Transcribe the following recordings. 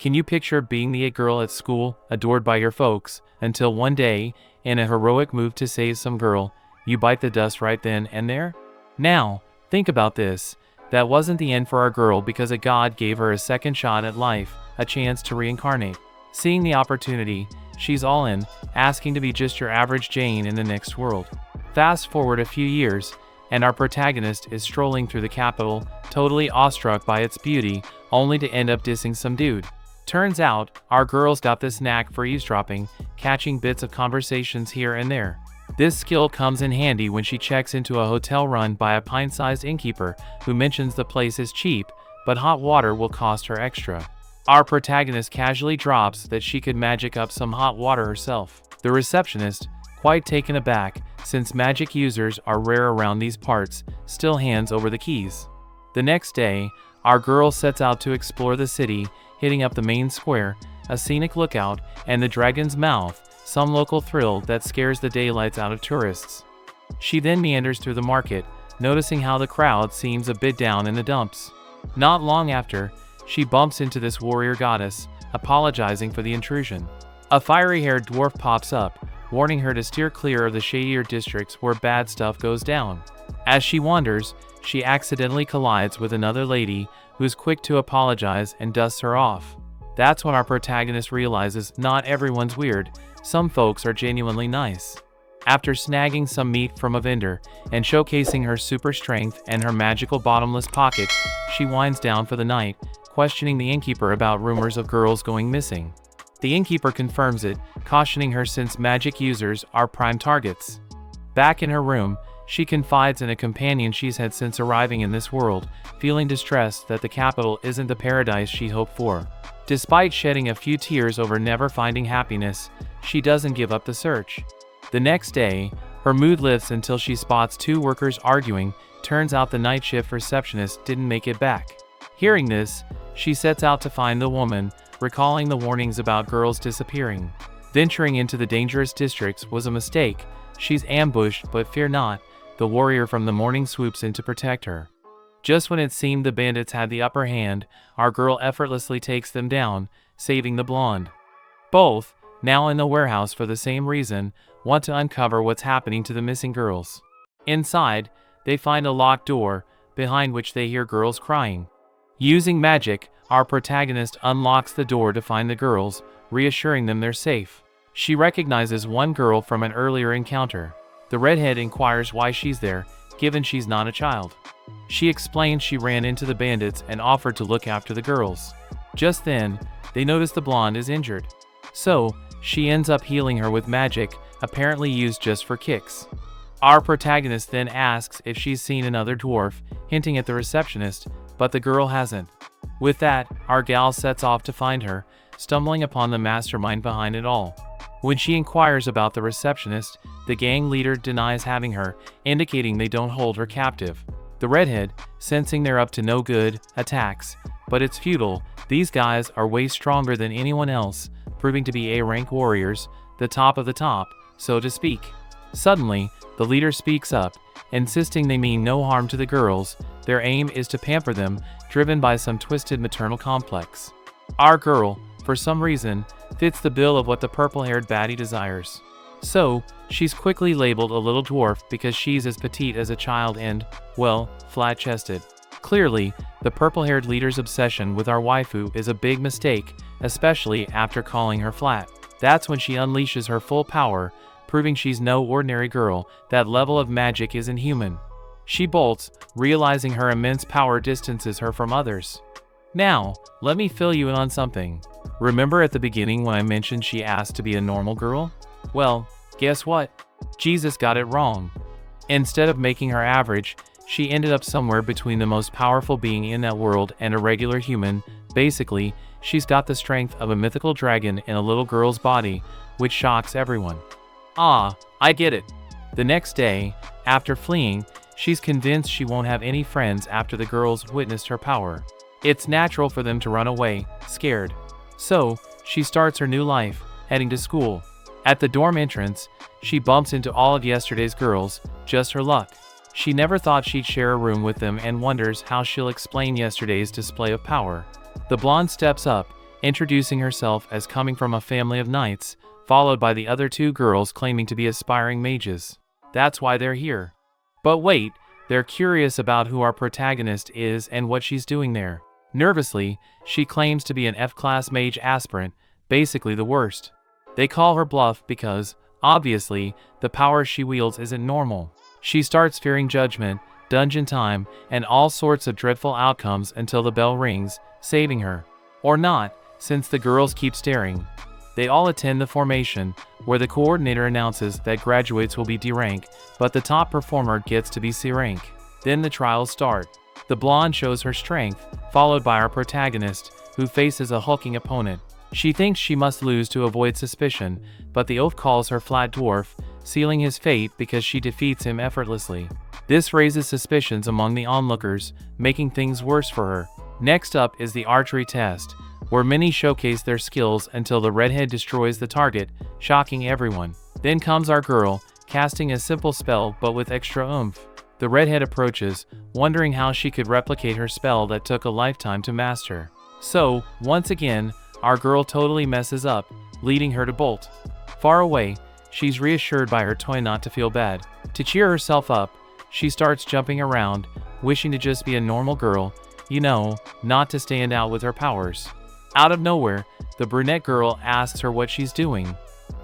Can you picture being the it girl at school, adored by your folks, until one day, in a heroic move to save some girl, you bite the dust right then and there? Now, think about this. That wasn't the end for our girl because a god gave her a second shot at life, a chance to reincarnate. Seeing the opportunity, she's all in, asking to be just your average Jane in the next world. Fast forward a few years, and our protagonist is strolling through the capital, totally awestruck by its beauty, only to end up dissing some dude. Turns out, our girl's got this knack for eavesdropping, catching bits of conversations here and there. This skill comes in handy when she checks into a hotel run by a pint-sized innkeeper who mentions the place is cheap, but hot water will cost her extra. Our protagonist casually drops that she could magic up some hot water herself. The receptionist, quite taken aback, since magic users are rare around these parts, still hands over the keys. The next day, our girl sets out to explore the city, hitting up the main square, a scenic lookout, and the Dragon's Mouth, some local thrill that scares the daylights out of tourists. She then meanders through the market, noticing how the crowd seems a bit down in the dumps. Not long after, she bumps into this warrior goddess, apologizing for the intrusion. A fiery-haired dwarf pops up, warning her to steer clear of the shadier districts where bad stuff goes down. As she wanders, she accidentally collides with another lady who's quick to apologize and dusts her off. That's when our protagonist realizes not everyone's weird, some folks are genuinely nice. After snagging some meat from a vendor and showcasing her super strength and her magical bottomless pocket, she winds down for the night, questioning the innkeeper about rumors of girls going missing. The innkeeper confirms it, cautioning her since magic users are prime targets. Back in her room, she confides in a companion she's had since arriving in this world, feeling distressed that the capital isn't the paradise she hoped for. Despite shedding a few tears over never finding happiness, she doesn't give up the search. The next day, her mood lifts until she spots two workers arguing. Turns out the night shift receptionist didn't make it back. Hearing this, she sets out to find the woman, recalling the warnings about girls disappearing. Venturing into the dangerous districts was a mistake. She's ambushed, but fear not, the warrior from the morning swoops in to protect her. Just when it seemed the bandits had the upper hand, our girl effortlessly takes them down, saving the blonde. Both, now in the warehouse for the same reason, want to uncover what's happening to the missing girls. Inside, they find a locked door, behind which they hear girls crying. Using magic, our protagonist unlocks the door to find the girls, reassuring them they're safe. She recognizes one girl from an earlier encounter. The redhead inquires why she's there, given she's not a child. She explains she ran into the bandits and offered to look after the girls. Just then, they notice the blonde is injured. So, she ends up healing her with magic, apparently used just for kicks. Our protagonist then asks if she's seen another dwarf, hinting at the receptionist, but the girl hasn't. With that, our gal sets off to find her, stumbling upon the mastermind behind it all. When she inquires about the receptionist, the gang leader denies having her, indicating they don't hold her captive. The redhead, sensing they're up to no good, attacks, but it's futile. These guys are way stronger than anyone else, proving to be A-rank warriors, the top of the top, so to speak. Suddenly, the leader speaks up, insisting they mean no harm to the girls. Their aim is to pamper them, driven by some twisted maternal complex. Our girl, for some reason, fits the bill of what the purple-haired baddie desires. So, she's quickly labeled a little dwarf because she's as petite as a child and, well, flat-chested. Clearly, the purple-haired leader's obsession with our waifu is a big mistake, especially after calling her flat. That's when she unleashes her full power, proving she's no ordinary girl. That level of magic isn't human. She bolts, realizing her immense power distances her from others. Now, let me fill you in on something. Remember at the beginning when I mentioned she asked to be a normal girl? Well, guess what? Jesus got it wrong. Instead of making her average, she ended up somewhere between the most powerful being in that world and a regular human. Basically, she's got the strength of a mythical dragon in a little girl's body, which shocks everyone. Ah, I get it. The next day, after fleeing, she's convinced she won't have any friends after the girls witnessed her power. It's natural for them to run away, scared. So, she starts her new life, heading to school. At the dorm entrance, she bumps into all of yesterday's girls, just her luck. She never thought she'd share a room with them and wonders how she'll explain yesterday's display of power. The blonde steps up, introducing herself as coming from a family of knights, followed by the other two girls claiming to be aspiring mages. That's why they're here. But wait, they're curious about who our protagonist is and what she's doing there. Nervously, she claims to be an F-class mage aspirant, basically the worst. They call her bluff because, obviously, the power she wields isn't normal. She starts fearing judgment, dungeon time, and all sorts of dreadful outcomes until the bell rings, saving her. Or not, since the girls keep staring. They all attend the formation, where the coordinator announces that graduates will be D rank, but the top performer gets to be C rank. Then the trials start. The blonde shows her strength, followed by our protagonist, who faces a hulking opponent. She thinks she must lose to avoid suspicion, but the oaf calls her flat dwarf, sealing his fate because she defeats him effortlessly. This raises suspicions among the onlookers, making things worse for her. Next up is the archery test, where many showcase their skills until the redhead destroys the target, shocking everyone. Then comes our girl, casting a simple spell but with extra oomph. The redhead approaches, wondering how she could replicate her spell that took a lifetime to master. So, once again, our girl totally messes up, leading her to bolt. Far away, she's reassured by her toy not to feel bad. To cheer herself up, she starts jumping around, wishing to just be a normal girl, not to stand out with her powers. Out of nowhere, the brunette girl asks her what she's doing.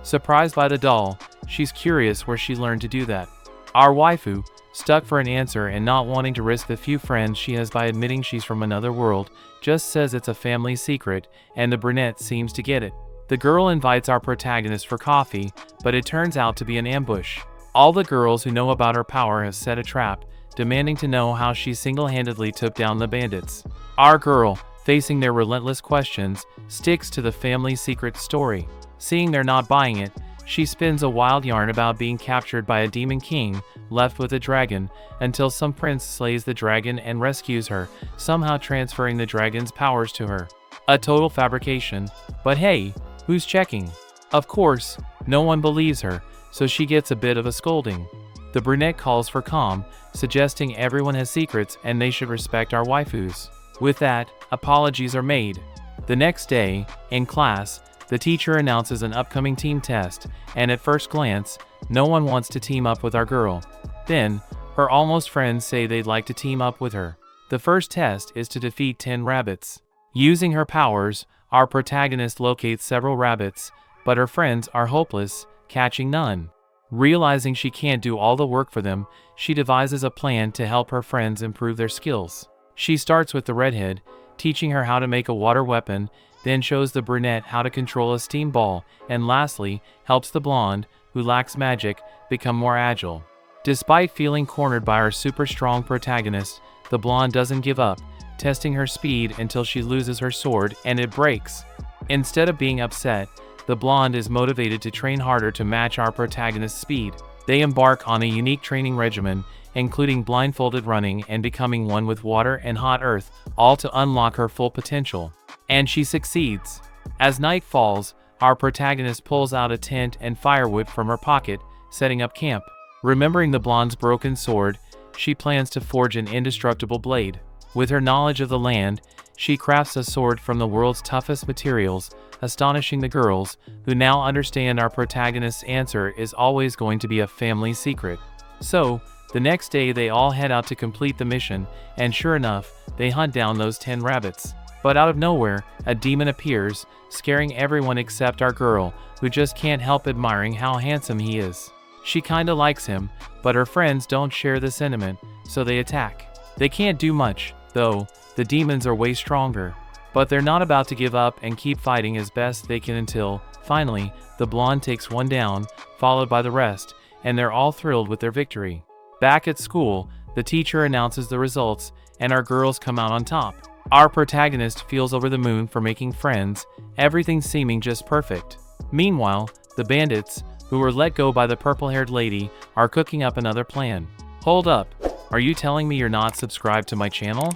Surprised by the doll, she's curious where she learned to do that. Our waifu, stuck for an answer and not wanting to risk the few friends she has by admitting she's from another world, just says it's a family secret, and the brunette seems to get it. The girl invites our protagonist for coffee, but it turns out to be an ambush. All the girls who know about her power have set a trap, demanding to know how she single-handedly took down the bandits. Our girl, facing their relentless questions, sticks to the family secret story. Seeing they're not buying it, she spins a wild yarn about being captured by a demon king, left with a dragon, until some prince slays the dragon and rescues her, somehow transferring the dragon's powers to her. A total fabrication, but hey, who's checking? Of course, no one believes her, so she gets a bit of a scolding. The brunette calls for calm, suggesting everyone has secrets and they should respect our waifus. With that, apologies are made. The next day, in class, the teacher announces an upcoming team test, and at first glance, no one wants to team up with our girl. Then, her almost friends say they'd like to team up with her. The first test is to defeat 10 rabbits. Using her powers, our protagonist locates several rabbits, but her friends are hopeless, catching none. Realizing she can't do all the work for them, she devises a plan to help her friends improve their skills. She starts with the redhead, teaching her how to make a water weapon, then shows the brunette how to control a steam ball, and lastly, helps the blonde, who lacks magic, become more agile. Despite feeling cornered by our super strong protagonist, the blonde doesn't give up, testing her speed until she loses her sword and it breaks. Instead of being upset, the blonde is motivated to train harder to match our protagonist's speed. They embark on a unique training regimen, including blindfolded running and becoming one with water and hot earth, all to unlock her full potential. And she succeeds. As night falls, our protagonist pulls out a tent and firewood from her pocket, setting up camp. Remembering the blonde's broken sword, she plans to forge an indestructible blade. With her knowledge of the land, she crafts a sword from the world's toughest materials, astonishing the girls, who now understand our protagonist's answer is always going to be a family secret. So, the next day they all head out to complete the mission, and sure enough, they hunt down those 10 rabbits. But out of nowhere, a demon appears, scaring everyone except our girl, who just can't help admiring how handsome he is. She kinda likes him, but her friends don't share the sentiment, so they attack. They can't do much, though, the demons are way stronger. But they're not about to give up and keep fighting as best they can until, finally, the blonde takes one down, followed by the rest, and they're all thrilled with their victory. Back at school, the teacher announces the results, and our girls come out on top. Our protagonist feels over the moon for making friends, everything seeming just perfect. Meanwhile, the bandits, who were let go by the purple-haired lady, are cooking up another plan. Hold up, are you telling me you're not subscribed to my channel?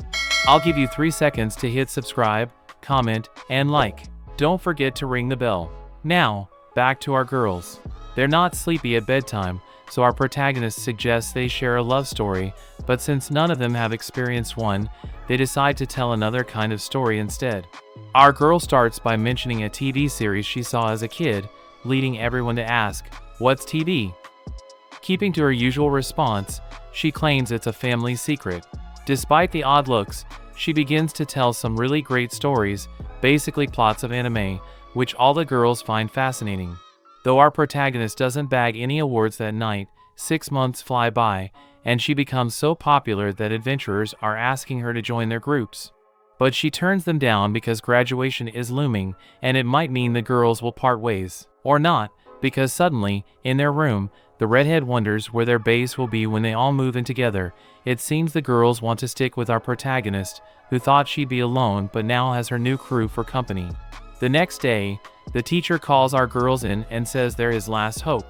I'll give you 3 seconds to hit subscribe, comment, and like. Don't forget to ring the bell. Now, back to our girls. They're not sleepy at bedtime, so our protagonist suggests they share a love story, but since none of them have experienced one, they decide to tell another kind of story instead. Our girl starts by mentioning a TV series she saw as a kid, leading everyone to ask, "What's TV?" Keeping to her usual response, she claims it's a family secret. Despite the odd looks, she begins to tell some really great stories, basically plots of anime, which all the girls find fascinating. Though our protagonist doesn't bag any awards that night, 6 months fly by, and she becomes so popular that adventurers are asking her to join their groups. But she turns them down because graduation is looming, and it might mean the girls will part ways. Or not, because suddenly, in their room, the redhead wonders where their base will be when they all move in together. It seems the girls want to stick with our protagonist, who thought she'd be alone but now has her new crew for company. The next day, the teacher calls our girls in and says they're his last hope.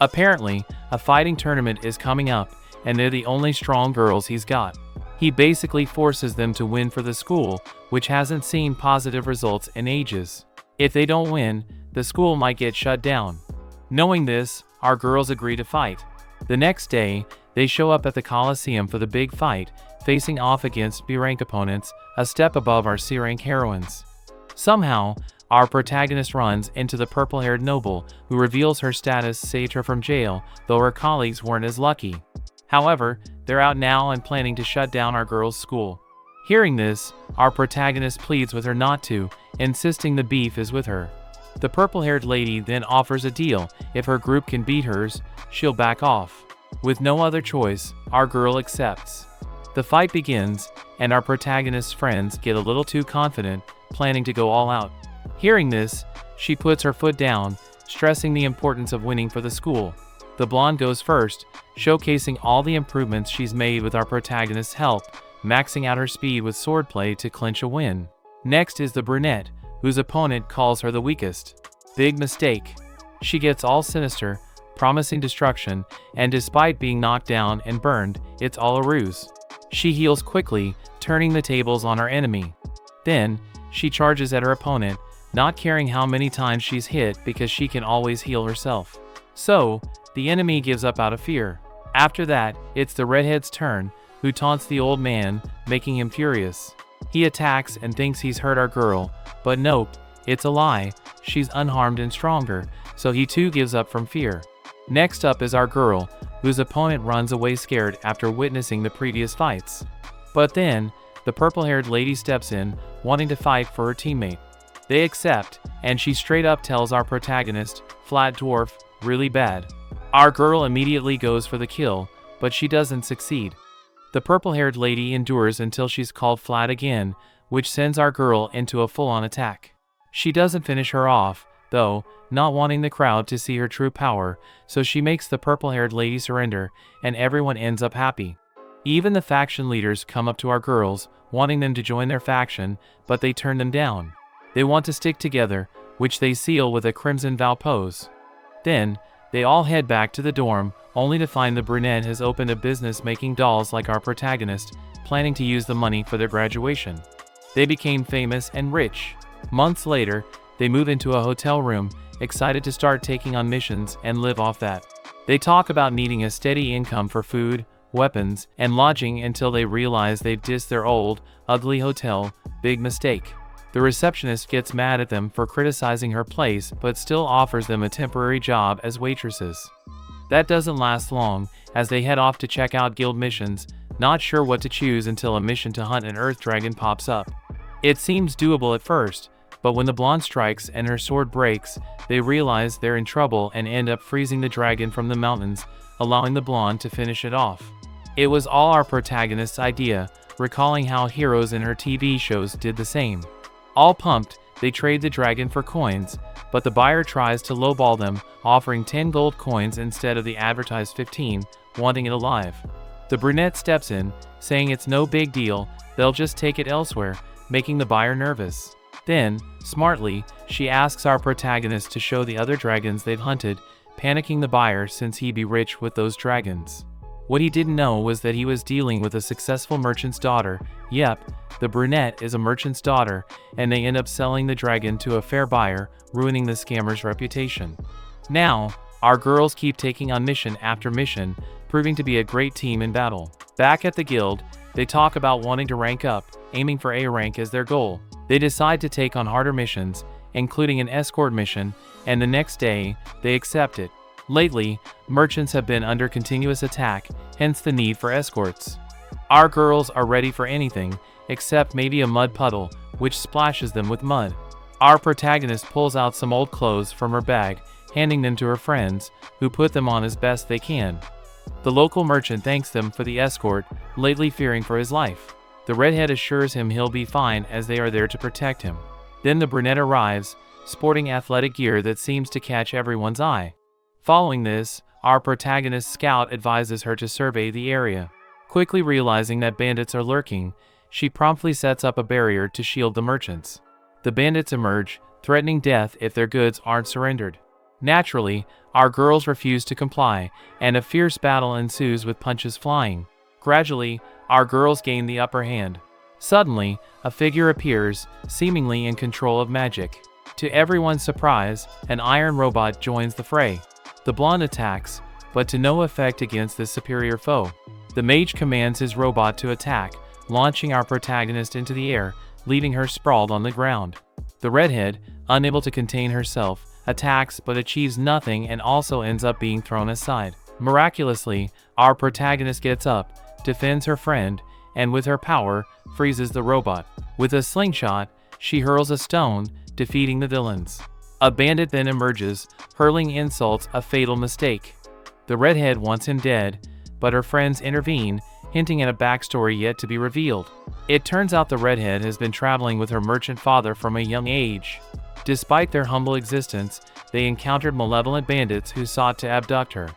Apparently, a fighting tournament is coming up, and they're the only strong girls he's got. He basically forces them to win for the school, which hasn't seen positive results in ages. If they don't win, the school might get shut down. Knowing this, our girls agree to fight. The next day, they show up at the Coliseum for the big fight, facing off against B-rank opponents, a step above our C-rank heroines. Somehow, our protagonist runs into the purple-haired noble, who reveals her status saved her from jail, though her colleagues weren't as lucky. However, they're out now and planning to shut down our girls' school. Hearing this, our protagonist pleads with her not to, insisting the beef is with her. The purple-haired lady then offers a deal. If her group can beat hers, she'll back off. With no other choice, our girl accepts. The fight begins, and our protagonist's friends get a little too confident, planning to go all out. Hearing this, she puts her foot down, stressing the importance of winning for the school. The blonde goes first, showcasing all the improvements she's made with our protagonist's help, maxing out her speed with swordplay to clinch a win. Next is the brunette, whose opponent calls her the weakest. Big mistake. She gets all sinister, promising destruction, and despite being knocked down and burned, it's all a ruse. She heals quickly, turning the tables on our enemy. Then, she charges at her opponent, not caring how many times she's hit because she can always heal herself. So, the enemy gives up out of fear. After that, it's the redhead's turn, who taunts the old man, making him furious. He attacks and thinks he's hurt our girl, but nope, it's a lie, she's unharmed and stronger, so he too gives up from fear. Next up is our girl, whose opponent runs away scared after witnessing the previous fights. But then, the purple-haired lady steps in, wanting to fight for her teammate. They accept, and she straight up tells our protagonist, "Flat dwarf, really bad." Our girl immediately goes for the kill, but she doesn't succeed. The purple-haired lady endures until she's called flat again, which sends our girl into a full-on attack. She doesn't finish her off, though, not wanting the crowd to see her true power, so she makes the purple-haired lady surrender, and everyone ends up happy. Even the faction leaders come up to our girls, wanting them to join their faction, but they turn them down. They want to stick together, which they seal with a crimson vow pose. Then, they all head back to the dorm, only to find the brunette has opened a business making dolls like our protagonist, planning to use the money for their graduation. They became famous and rich. Months later, they move into a hotel room, excited to start taking on missions and live off that. They talk about needing a steady income for food, weapons, and lodging until they realize they've dissed their old, ugly hotel. Big mistake. The receptionist gets mad at them for criticizing her place but still offers them a temporary job as waitresses. That doesn't last long, as they head off to check out guild missions, not sure what to choose until a mission to hunt an earth dragon pops up. It seems doable at first, but when the blonde strikes and her sword breaks, they realize they're in trouble and end up freezing the dragon from the mountains, allowing the blonde to finish it off. It was all our protagonist's idea, recalling how heroes in her TV shows did the same. All pumped, they trade the dragon for coins, but the buyer tries to lowball them, offering 10 gold coins instead of the advertised 15, wanting it alive. The brunette steps in, saying it's no big deal, they'll just take it elsewhere, making the buyer nervous. Then, smartly, she asks our protagonist to show the other dragons they've hunted, panicking the buyer since he'd be rich with those dragons. What he didn't know was that he was dealing with a successful merchant's daughter. Yep, the brunette is a merchant's daughter, and they end up selling the dragon to a fair buyer, ruining the scammer's reputation. Now, Our girls keep taking on mission after mission, proving to be a great team in battle. Back at the guild, they talk about wanting to rank up, aiming for A rank as their goal. They decide to take on harder missions, including an escort mission, and the next day, they accept it. Lately, merchants have been under continuous attack, hence the need for escorts. Our girls are ready for anything, except maybe a mud puddle, which splashes them with mud. Our protagonist pulls out some old clothes from her bag, handing them to her friends, who put them on as best they can. The local merchant thanks them for the escort, lately fearing for his life. The redhead assures him he'll be fine as they are there to protect him. Then the brunette arrives, sporting athletic gear that seems to catch everyone's eye. Following this, our protagonist's scout advises her to survey the area. Quickly realizing that bandits are lurking, she promptly sets up a barrier to shield the merchants. The bandits emerge, threatening death if their goods aren't surrendered. Naturally, our girls refuse to comply, and a fierce battle ensues with punches flying. Gradually, our girls gain the upper hand. Suddenly, a figure appears, seemingly in control of magic. To everyone's surprise, an iron robot joins the fray. The blonde attacks, but to no effect against this superior foe. The mage commands his robot to attack, launching our protagonist into the air, leaving her sprawled on the ground. The redhead, unable to contain herself, attacks but achieves nothing and also ends up being thrown aside. Miraculously, our protagonist gets up, defends her friend, and with her power, freezes the robot. With a slingshot, she hurls a stone, defeating the villains. A bandit then emerges, hurling insults, a fatal mistake. The redhead wants him dead, but her friends intervene, hinting at a backstory yet to be revealed. It turns out the redhead has been traveling with her merchant father from a young age. Despite their humble existence, they encountered malevolent bandits who sought to abduct her.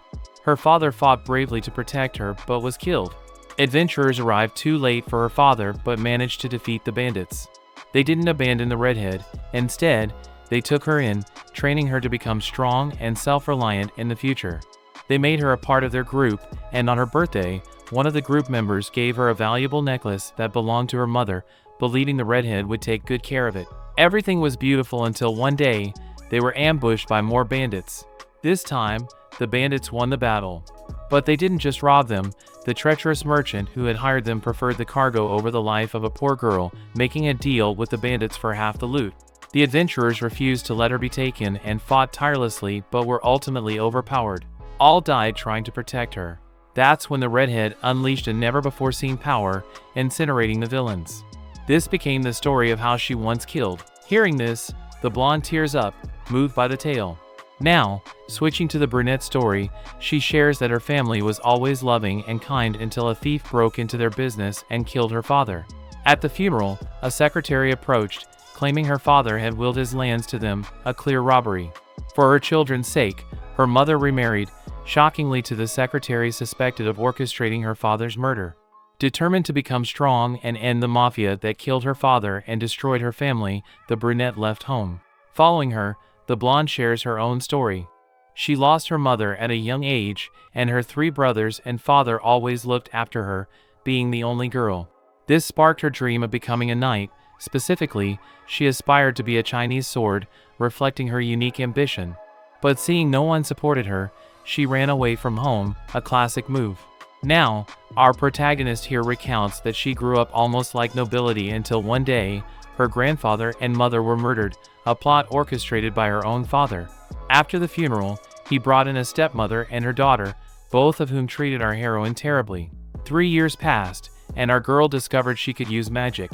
Her father fought bravely to protect her but was killed. Adventurers arrived too late for her father but managed to defeat the bandits. They didn't abandon the redhead. Instead, they took her in, training her to become strong and self-reliant in the future. They made her a part of their group, and on her birthday, one of the group members gave her a valuable necklace that belonged to her mother, believing the redhead would take good care of it. Everything was beautiful until one day, they were ambushed by more bandits. This time, the bandits won the battle. But they didn't just rob them. The treacherous merchant who had hired them preferred the cargo over the life of a poor girl, making a deal with the bandits for half the loot. The adventurers refused to let her be taken and fought tirelessly but were ultimately overpowered. All died trying to protect her. That's when the redhead unleashed a never-before-seen power, incinerating the villains. This became the story of how she once killed. Hearing this, the blonde tears up, moved by the tale. Now, switching to the brunette story, she shares that her family was always loving and kind until a thief broke into their business and killed her father. At the funeral, a secretary approached, claiming her father had willed his lands to them, a clear robbery. For her children's sake, her mother remarried, shockingly to the secretary suspected of orchestrating her father's murder. Determined to become strong and end the mafia that killed her father and destroyed her family, the brunette left home. Following her, the blonde shares her own story. She lost her mother at a young age, and her 3 brothers and father always looked after her, being the only girl. This sparked her dream of becoming a knight. Specifically, she aspired to be a Chinese sword, reflecting her unique ambition. But seeing no one supported her, she ran away from home, a classic move. Now, our protagonist here recounts that she grew up almost like nobility until one day, her grandfather and mother were murdered, a plot orchestrated by her own father. After the funeral, he brought in a stepmother and her daughter, both of whom treated our heroine terribly. 3 years passed, and our girl discovered she could use magic.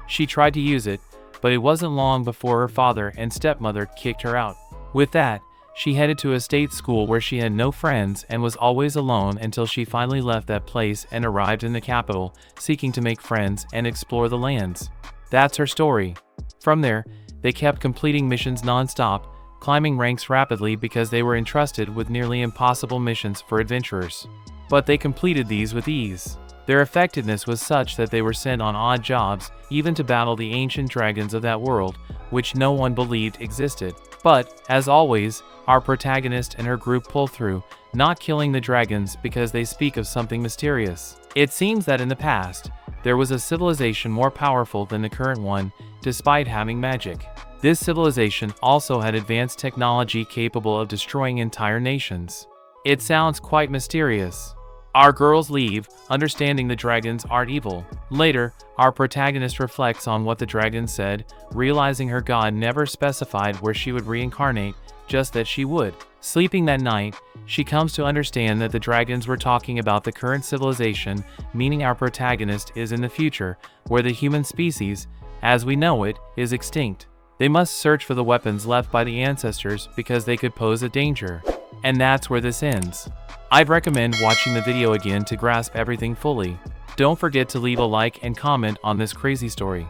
She tried to use it, but it wasn't long before her father and stepmother kicked her out. With that, she headed to a state school where she had no friends and was always alone until she finally left that place and arrived in the capital, seeking to make friends and explore the lands. That's her story. From there, they kept completing missions non-stop, climbing ranks rapidly because they were entrusted with nearly impossible missions for adventurers. But they completed these with ease. Their effectiveness was such that they were sent on odd jobs, even to battle the ancient dragons of that world, which no one believed existed. But, as always, our protagonist and her group pull through, not killing the dragons because they speak of something mysterious. It seems that in the past, there was a civilization more powerful than the current one, despite having magic. This civilization also had advanced technology capable of destroying entire nations. It sounds quite mysterious. Our girls leave, understanding the dragons aren't evil. Later, our protagonist reflects on what the dragon said, realizing her god never specified where she would reincarnate, just that she would. Sleeping that night, she comes to understand that the dragons were talking about the current civilization, meaning our protagonist is in the future, where the human species, as we know it, is extinct. They must search for the weapons left by the ancestors because they could pose a danger. And that's where this ends. I'd recommend watching the video again to grasp everything fully. Don't forget to leave a like and comment on this crazy story.